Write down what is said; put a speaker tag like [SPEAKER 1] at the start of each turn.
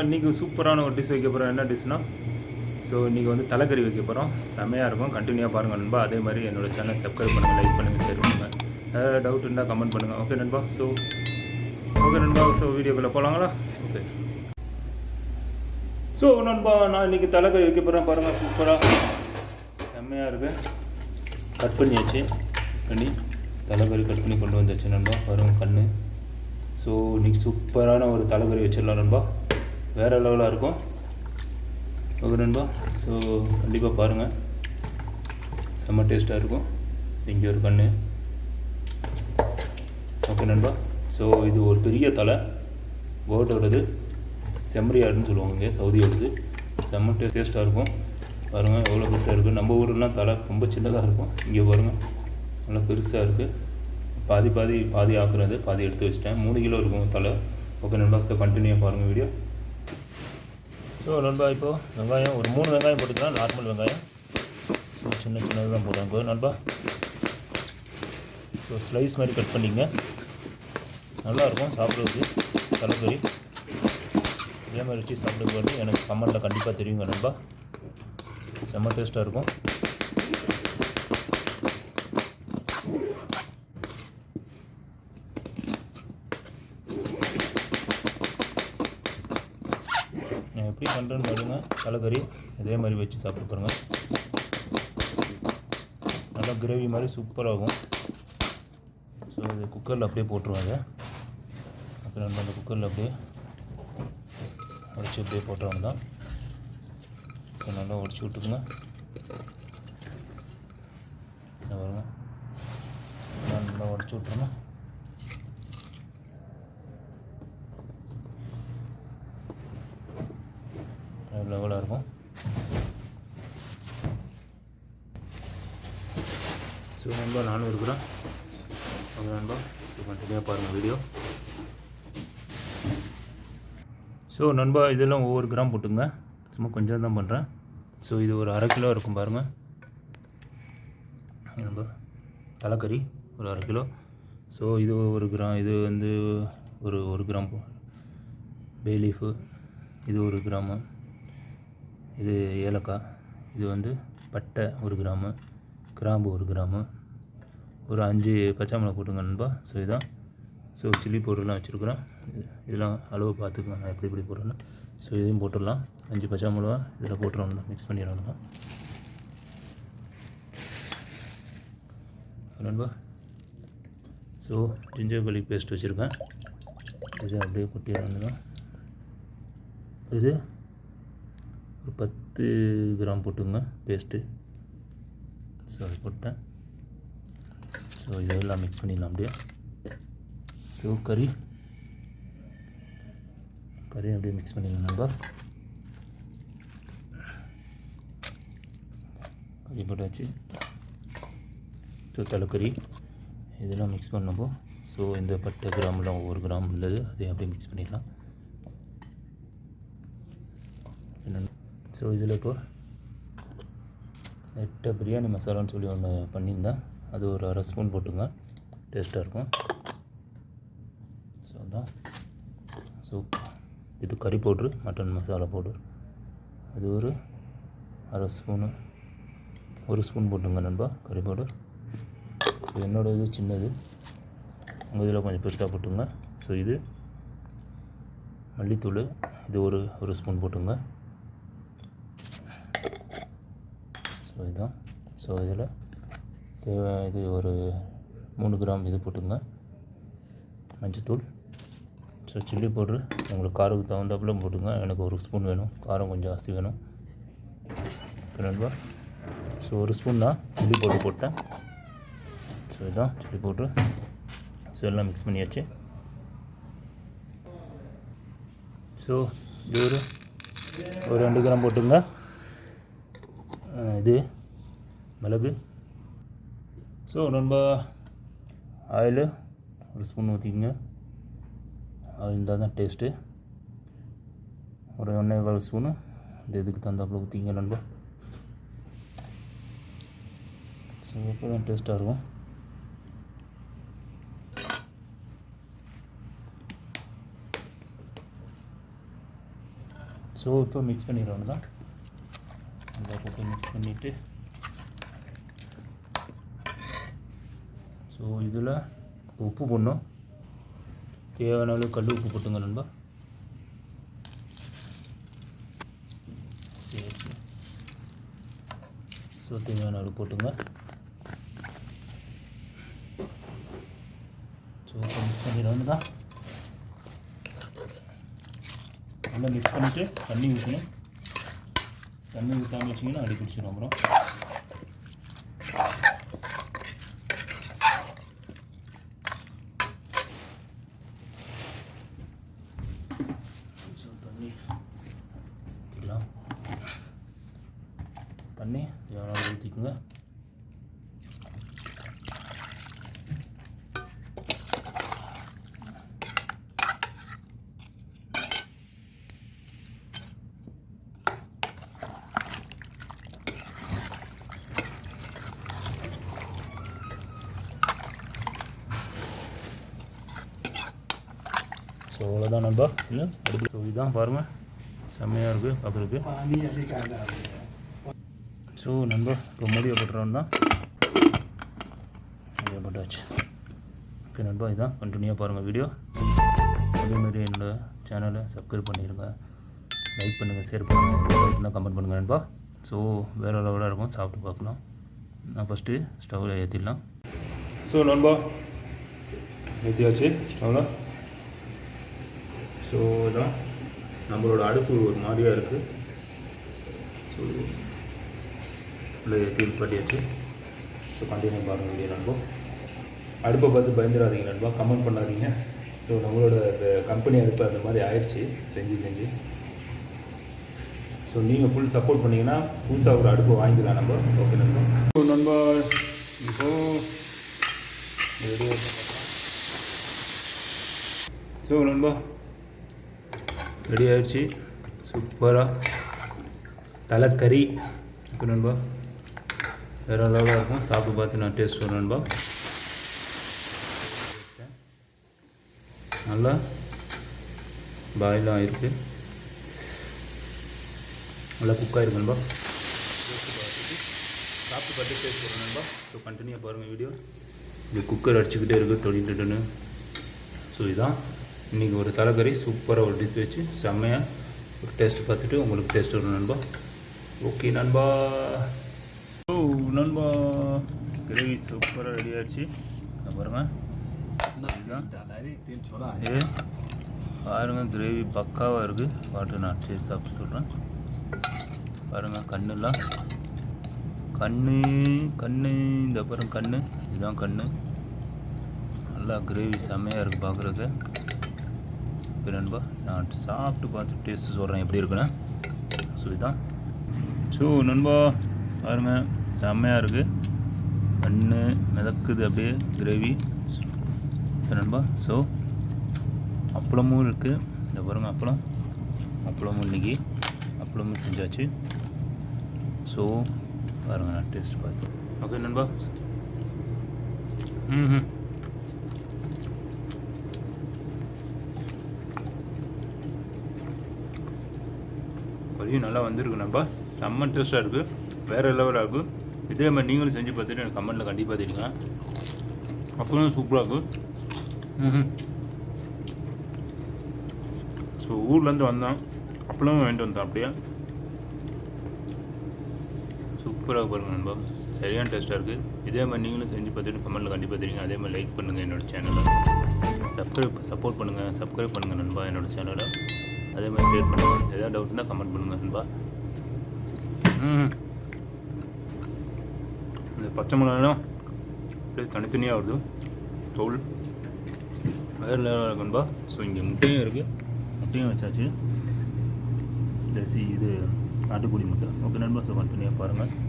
[SPEAKER 1] இன்றைக்கி சூப்பரான ஒரு டிஷ் வைக்க போகிறோம். என்ன டிஷ்னால் இன்றைக்கி தலைக்கறி வைக்க போகிறோம். செம்மையாக இருக்கும். கண்டினியூவாக பாருங்கள் நண்பா. அதே மாதிரி என்னோடய சேனல் சப்ஸ்கிரைப் பண்ணுங்கள், லைக் பண்ணுங்கள், ஷேர் பண்ணுங்கள். ஏதாவது டவுட் இருந்தால் கமெண்ட் பண்ணுங்கள். ஓகே நண்பா. ஓகே நண்பா. வீடியோக்குள்ளே போகலாங்களா? ஓகே. நண்பா, நான் இன்றைக்கி தலைக்கறி வைக்க போகிறேன். பாருங்கள், சூப்பராக செம்மையாக இருக்குது. கட் பண்ணியாச்சு. தலைக்கறி கட் பண்ணி கொண்டு வந்தாச்சு நண்பா. பாருங்கள் கண். இன்றைக்கி சூப்பரான ஒரு தலைக்கறி வச்சிடலாம் நண்பா. வேறு லெவலாக இருக்கும். ஓகே நண்பா. கண்டிப்பாக பாருங்கள், செம்ம டேஸ்ட்டாக இருக்கும். இங்கே ஒரு கண். ஓகே நண்பா. இது ஒரு பெரிய தலை, போட்டோடது, செம்மறி ஆடுன்னு சொல்லுவாங்க இங்கே, சவுதியோடது. செம்ம டேஸ்ட்டாக இருக்கும். பாருங்கள் எவ்வளோ பெருசாக இருக்குது. நம்ம ஊர்லாம் தலை ரொம்ப சின்னதாக இருக்கும். இங்கே பாருங்கள் நல்லா பெருசாக இருக்குது. பாதி ஆக்குறது, பாதி எடுத்து வச்சிட்டேன். 3 கிலோ இருக்கும் தலை. ஓகே நண்பா. கண்டினியூவாக பாருங்கள் வீடியோ. நண்பா, இப்போது வெங்காயம் ஒரு 3 வெங்காயம் போட்டுக்கலாம். நார்மல் வெங்காயம் சின்னது தான் போடுறாங்க நண்பா. ஸ்லைஸ் மாதிரி கட் பண்ணிங்க. நல்லாயிருக்கும் சாப்பிட்றதுக்கு. தலைக்கறி இதே மாதிரி வச்சு சாப்பிடுறது எனக்கு கமெண்ட்டில் கண்டிப்பாக தெரியுங்க நண்பா. செம்ம டேஸ்ட்டாக இருக்கும். எப்படி பண்ணுறேன்னு பாருங்கள். தலைக்கறி இதே மாதிரி வச்சு சாப்பிட்டு பாருங்கள். நல்லா கிரேவி மாதிரி சூப்பராகும். இது குக்கரில் அப்படியே போட்டுருவாங்க. அப்புறம் நம்ம அந்த குக்கரில் அப்படியே உடச்சி அப்படியே போட்டுருவாங்க தான். நல்லா உடச்சி விட்டுக்குங்க. பாருங்க, நல்லா உடச்சி விட்ருங்க. லெவலாக இருக்கும். நண்பா, நானும் இருக்கிறேன். ஓகே நண்பா. கண்டினியூவாக பாருங்கள் வீடியோ. நண்பா, இதெல்லாம் ஒவ்வொரு கிராம் போட்டுங்க. சும்மா கொஞ்சம் தான் பண்ணுறேன். இது ஒரு 1/2 கிலோ இருக்கும் பாருங்கள் நண்பா. தலைக்கறி ஒரு 1/2 கிலோ. இது 1 கிராம். இது ஒரு கிராம் பே லீஃபு. இது 1 கிராமு. இது ஏலக்காய். இது பட்டை 1 கிராமு. கிராம்பு 1 கிராமு. ஒரு 5 பச்சை மிளகா போட்டுங்க நண்பா. இதுதான். சில்லி பவுடர்லாம் வச்சுருக்குறேன். இதெல்லாம் அளவு பார்த்துக்கோங்க, நான் எப்படி போடுறேன்னு. இதையும் போட்டுடலாம். 5 பச்சை மிளகா இதில் போட்டுருவோம். மிக்ஸ் பண்ணிடணும் நண்பா. ஜிஞ்சர் garlic பேஸ்ட் வச்சுருக்கேன். இது அப்படியே கொட்டிடணும். இது ஒரு 10 கிராம் போட்டுங்க பேஸ்ட்டு. அது போட்டேன். இதெல்லாம் மிக்ஸ் பண்ணிடலாம் அப்படியே. கறி அப்படியே மிக்ஸ் பண்ணிடலாம் நண்பா. கறி போட்டாச்சு. தலைக்கறி இதெல்லாம் மிக்ஸ் பண்ணப்போ இந்த பட்டை கிராம்லாம் 1 கிராம் இருந்தது, அதையும் அப்படியே மிக்ஸ் பண்ணிடலாம். இதில் இப்போ லைட்டாக பிரியாணி மசாலான்னு சொல்லி ஒன்று பண்ணியிருந்தேன். அது ஒரு 1/2 ஸ்பூன் போட்டுங்க. டேஸ்ட்டாக இருக்கும். அதான். இது கறி பவுட்ரு, மட்டன் மசாலா பவுடர். அது ஒரு 1/2 ஸ்பூனு. 1 ஸ்பூன் போட்டுங்க நண்பா கறி பவுடர். என்னோடய இது சின்னது, உங்கள் இதில் கொஞ்சம் பெருசாக போட்டுங்க. இது மல்லித்தூள். இது ஒரு ஸ்பூன் போட்டுங்க. இதுதான். இதில் தேவை இது ஒரு 3 கிராம் இது போட்டுங்க. மஞ்சத்தூள். சில்லி பவுட்ரு உங்களுக்கு காரத்துக்கு தகுந்தாப்புல போட்டுங்க. எனக்கு 1 ஸ்பூன் வேணும், காரம் கொஞ்சம் ஜாஸ்தி வேணும் நண்பா. 1 ஸ்பூன் தான் சில்லி பவுட்ரு போட்டேன். இதுதான் சில்லி பவுட்ரு. எல்லாம் மிக்ஸ் பண்ணியாச்சு. இது ஒரு 2 கிராம் போட்டுங்க. இது மிளகு. நண்பா, ஆயிலு 1 ஸ்பூன் ஊற்றிக்கங்க. ஆயில் இருந்தால் தான் டேஸ்ட்டு. ஒரு 1.25 ஸ்பூனு இதுக்கு தகுந்தாப்புல ஊற்றிங்க நண்பா. அப்போ தான் டேஸ்ட்டாக இருக்கும். ஸோ இப்போ மிக்ஸ் பண்ணிடுறோம் தான் நல்லா போட்டு மிக்ஸ் பண்ணிவிட்டு ஸோ இதில் உப்பு போடணும் தேவையான அளவு கல் உப்பு போட்டுங்க நண்பா ஸோ தேவையான அளவு போட்டுங்க ஸோ இப்போ மிக்ஸ் பண்ணிடுறோம் தான் நல்லா மிக்ஸ் பண்ணிவிட்டு தண்ணி ஊற்றணும் தண்ணி ஊற்றாமல் வச்சிங்கன்னா அடி பிடிச்சிடும் அப்புறம் ஸோ தண்ணி ஊற்றிக்கலாம் தண்ணி தேவையான ஊற்றிக்குங்க ஸோ அவ்வளோதான் நண்பா இல்லை அடுத்து ஸோ இதுதான் பாருங்கள் செம்மையாக இருக்குது பார்க்குறதுக்கு ஸோ நண்பா இப்போ முடிவை போட்டுறோம் தான் முடிவை போட்டாச்சு ஓகே நண்பா இதுதான் கண்டினியூவாக பாருங்கள் வீடியோ அதேமாதிரி என்னோடய சேனலை சப்ஸ்கிரைப் பண்ணிடுங்க லைக் பண்ணுங்கள் ஷேர் பண்ணுங்கள் கமெண்ட் பண்ணுங்கள் நண்பா ஸோ வேறு லெவலாக இருக்கும் சாப்பிட்டு பார்க்கலாம் நான் ஃபஸ்ட்டு ஸ்டவ்வில் ஏற்றிடலாம் ஸோ நண்பா ஏற்றியாச்சு ஸ்டவ்வில் ஸோ இதான் நம்மளோட அடுப்பு ஒரு மாதிரியாக இருக்குது ஸோ இல்லை ஏற்றி பண்ணியாச்சு ஸோ கண்டினியூ பாருங்கள் வீடியோ நண்பா அடுப்பை பார்த்து பயந்துடாதீங்க நண்பா கமெண்ட் பண்ணாதீங்க ஸோ நம்மளோட கம்பெனி அடுப்பு அந்த மாதிரி ஆயிடுச்சு செஞ்சு ஸோ நீங்கள் ஃபுல் சப்போர்ட் பண்ணிங்கன்னா புதுசாக ஒரு அடுப்பு வாங்கிக்கலாம் நம்ம ஓகே நண்பா ஸோ நண்பா இப்போது ஸோ நண்பா ரெடி ஆகிடுச்சு சூப்பராக தலைக்கறி இப்போ நண்பா வேறு லெவலாக இருக்கும் சாப்பிட்டு பார்த்து நான் டேஸ்ட் சொல்கிறேன் நண்பா நல்லா பாயிலாம் இருக்குது நல்லா குக்காக இருக்கு நண்பா சாப்பிட்டு பார்த்து டேஸ்ட் சொல்கிறேன் நண்பா ஸோ கண்டினியூ பாருங்கள் வீடியோ இது குக்கர் அடிச்சுக்கிட்டே இருக்குது டொடிட்டுன்னு ஸோ இதுதான் இன்றைக்கி ஒரு தலைக்கறி சூப்பராக ஒரு டிஷ் வச்சு செம்மையாக ஒரு டேஸ்ட் பார்த்துட்டு உங்களுக்கு டேஸ்ட் வரும் நண்பா ஓகே நண்பா ஓ நண்பா கிரேவி சூப்பராக ரெடி ஆகிடுச்சு பாருங்கள் பாருங்கள் கிரேவி பக்காவாக இருக்குது பாட்டு நான் டேஸ்ட் சாப்பிட்டு சொல்கிறேன் பாருங்கள் கண்ணுலாம் கண்ணு இந்த பாருங்க கண்ணு இதுதான் கண்ணு நல்லா கிரேவி செம்மையாக இருக்குது பார்க்குறதுக்கு ஓகே நண்பா சாப்பிட்டு பார்த்து டேஸ்ட்டு சொல்கிறேன் எப்படி இருக்குன்னு ஸோ இதுதான் ஸோ நண்பா பாருங்கள் செம்மையாக இருக்குது கண்ணு மிதக்குது அப்படியே கிரேவி நண்பா ஸோ அப்பளமும் இருக்குது இந்த பாருங்கள் அப்பளமும் இன்றைக்கி அப்பளமும் செஞ்சாச்சு ஸோ பாருங்கள் நான் டேஸ்ட் பார்த்து ஓகே நண்பா கறியும் நல்லா வந்திருக்கு நண்பா செம்ம டேஸ்ட்டாக இருக்குது வேறு லெவலாக இருக்குது இதே மாதிரி நீங்களும் செஞ்சு பார்த்துட்டு எனக்கு கமெண்ட்டில் கண்டிப்பாக தெரியுங்க அப்புறம் சூப்பராக இருக்குது ஸோ ஊர்லேருந்து வந்தோம் அப்பளமும் வாங்கிட்டு வந்தோம் அப்படியே சூப்பராக பாருங்கள் நண்பா சரியான டேஸ்ட்டாக இருக்குது இதே மாதிரி நீங்களும் செஞ்சு பார்த்துட்டு கமெண்ட்டில் கண்டிப்பாக தெரியுங்க அதே மாதிரி லைக் பண்ணுங்கள் என்னோடய சேனலை சப்ஸ்கிரைப் பண்ணுங்கள் நண்பா என்னோடய சேனலை அதே மாதிரி ஷேர் பண்ணுங்கள் எதாவது டவுட் இருந்தால் கமெண்ட் பண்ணுங்கள் நண்பா இந்த பச்சை மிளகாயும் அப்படியே தனித்தனியாக வருது தோல் வேறு லெவலாக இருக்கு நண்பா ஸோ இங்கே முட்டையும் இருக்குது முட்டையும் வச்சாச்சு இது நாட்டுக்கோழி முட்டை ஓகே நண்பா ஸோ கண்டினியூவாக பாருங்கள்